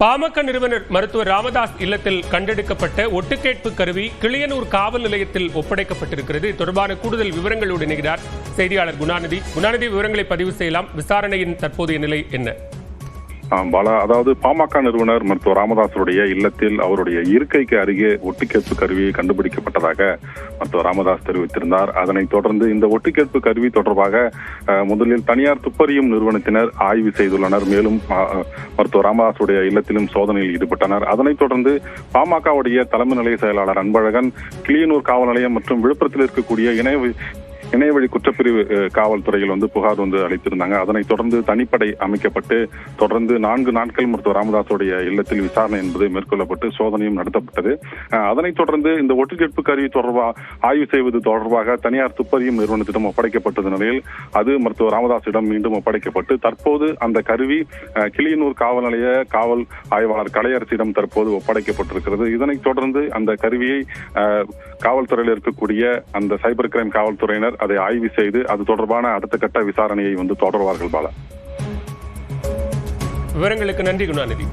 பாமக நிறுவனர் மருத்துவர் ராமதாஸ் இல்லத்தில் கண்டெடுக்கப்பட்ட ஒட்டுக்கேட்பு கருவி கிளியனூர் காவல் நிலையத்தில் ஒப்படைக்கப்பட்டிருக்கிறது. தொடர்பான கூடுதல் விவரங்களோடு இணைகிறார் செய்தியாளர் குணாநிதி. விவரங்களை பதிவு செய்யலாம். விசாரணையின் தற்போதைய நிலை என்ன? பாலா, அதாவது பாமக நிறுவனர் மருத்துவர் ராமதாஸுடைய இல்லத்தில் அவருடைய இருக்கைக்கு அருகே ஒட்டுக்கேட்பு கருவி கண்டுபிடிக்கப்பட்டதாக மருத்துவர் ராமதாஸ் தெரிவித்திருந்தார். அதனைத் தொடர்ந்து இந்த ஒட்டுக்கேட்பு கருவி தொடர்பாக முதலில் தனியார் துப்பறியும் நிறுவனத்தினர் ஆய்வு செய்துள்ளனர். மேலும் மருத்துவர் ராமதாஸுடைய இல்லத்திலும் சோதனையில் ஈடுபட்டனர். அதனைத் தொடர்ந்து பாமகவுடைய தலைமை நிலைய செயலாளர் அன்பழகன் கிளியனூர் காவல் நிலையம் மற்றும் விழுப்புரத்தில் இருக்கக்கூடிய இணையவழி குற்றப்பிரிவு காவல்துறையில் புகார் அளித்திருந்தாங்க. அதனைத் தொடர்ந்து தனிப்படை அமைக்கப்பட்டு தொடர்ந்து 4 நாட்கள் மருத்துவர் ராமதாஸுடைய இல்லத்தில் விசாரணை என்பது மேற்கொள்ளப்பட்டு சோதனையும் நடத்தப்பட்டது. அதனைத் தொடர்ந்து இந்த ஒட்டுக்கேட்பு கருவி தொடர்பாக ஆய்வு செய்வது தொடர்பாக தனியார் துப்பறியும் நிறுவனத்திடம் ஒப்படைக்கப்பட்டது நிலையில் அது மருத்துவர் ராமதாஸிடம் மீண்டும் ஒப்படைக்கப்பட்டு தற்போது அந்த கருவி கிளியனூர் காவல் நிலைய காவல் ஆய்வாளர் கலையரசிடம் தற்போது ஒப்படைக்கப்பட்டிருக்கிறது. இதனைத் தொடர்ந்து அந்த கருவியை காவல்துறையில் இருக்கக்கூடிய அந்த சைபர் கிரைம் காவல்துறையினர் அதை ஆய்வு செய்து அது தொடர்பான அடுத்த கட்ட விசாரணையை தொடர்வார்கள். பாலா, விவரங்களுக்கு நன்றி குணாநிதி.